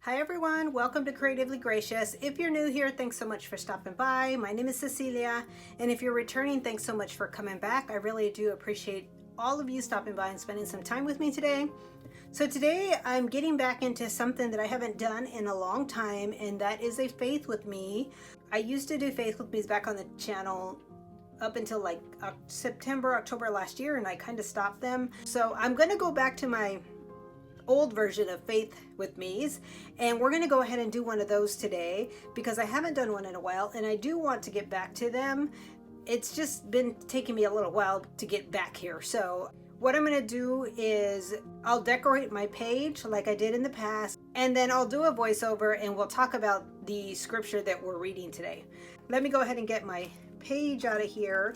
Hi everyone, welcome to Creatively Gracious. If you're new here, thanks so much for stopping by. My name is Cecilia, and if you're returning, thanks so much for coming back. I really do appreciate all of you stopping by and spending some time with me today. So today I'm getting back into something that I haven't done in a long time, and that is a Faith With Me. I used to do Faith With Me's back on the channel up until like October last year, and I kind of stopped them. So I'm going to go back to my old version of Faith With Me's, and we're going to go ahead and do one of those today because I haven't done one in a while and I do want to get back to them. It's just been taking me a little while to get back here. So what I'm going to do is I'll decorate my page like I did in the past, and then I'll do a voiceover and we'll talk about the scripture that we're reading today. Let me go ahead and get my page out of here.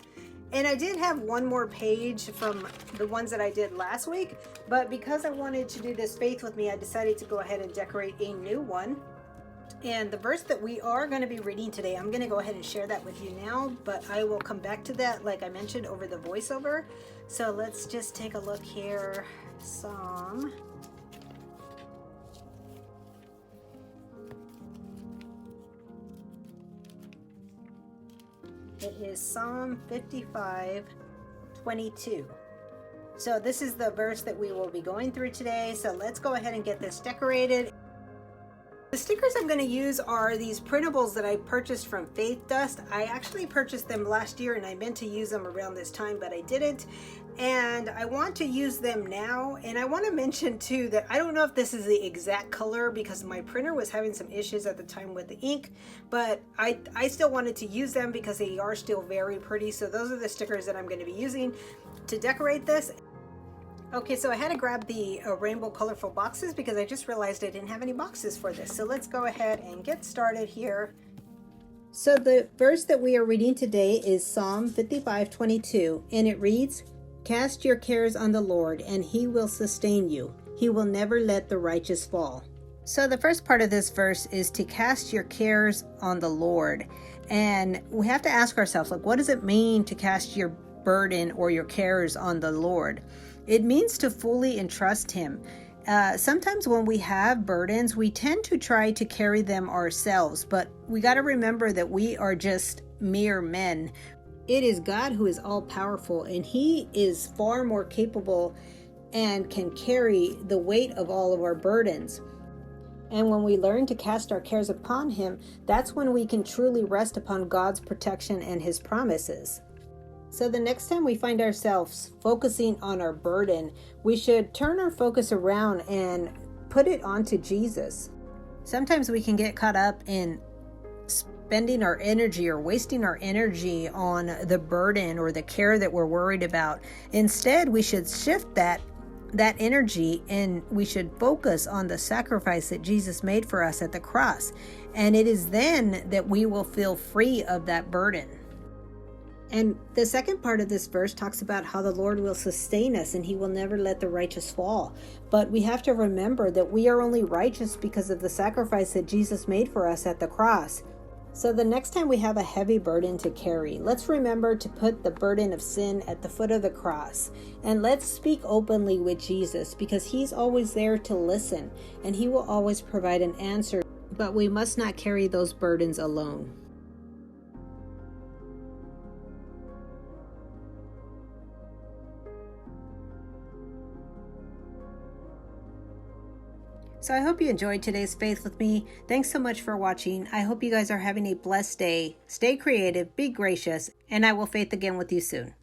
And I did have one more page from the ones that I did last week, but because I wanted to do this Faith With Me, I decided to go ahead and decorate a new one. And the verse that we are going to be reading today, I'm going to go ahead and share that with you now, but I will come back to that, like I mentioned, over the voiceover. So let's just take a look here. Psalm. It is Psalm 55:22. So this is the verse that we will be going through today. So let's go ahead and get this decorated. The stickers I'm going to use are these printables that I purchased from Faith Dust. I actually purchased them last year and I meant to use them around this time, but I didn't. And I want to use them now. And I want to mention too that I don't know if this is the exact color because my printer was having some issues at the time with the ink, but I still wanted to use them because they are still very pretty. So those are the stickers that I'm going to be using to decorate this. Okay, so I had to grab the rainbow colorful boxes because I just realized I didn't have any boxes for this. So let's go ahead and get started here. So the verse that we are reading today is Psalm 55:22, and it reads, "Cast your cares on the Lord, and he will sustain you. He will never let the righteous fall." So the first part of this verse is to cast your cares on the Lord. And we have to ask ourselves, like, what does it mean to cast your burden or your cares on the Lord? It means to fully entrust him. Sometimes when we have burdens, we tend to try to carry them ourselves, but we got to remember that we are just mere men. It is God who is all powerful, and he is far more capable and can carry the weight of all of our burdens. And when we learn to cast our cares upon him, that's when we can truly rest upon God's protection and his promises. So the next time we find ourselves focusing on our burden, we should turn our focus around and put it onto Jesus. Sometimes we can get caught up in spending our energy or wasting our energy on the burden or the care that we're worried about. Instead, we should shift that energy and we should focus on the sacrifice that Jesus made for us at the cross. And it is then that we will feel free of that burden. And the second part of this verse talks about how the Lord will sustain us and he will never let the righteous fall. But we have to remember that we are only righteous because of the sacrifice that Jesus made for us at the cross. So the next time we have a heavy burden to carry, let's remember to put the burden of sin at the foot of the cross. And let's speak openly with Jesus because he's always there to listen and he will always provide an answer. But we must not carry those burdens alone. So I hope you enjoyed today's Faith With Me. Thanks so much for watching. I hope you guys are having a blessed day. Stay creative, be gracious, and I will faith again with you soon.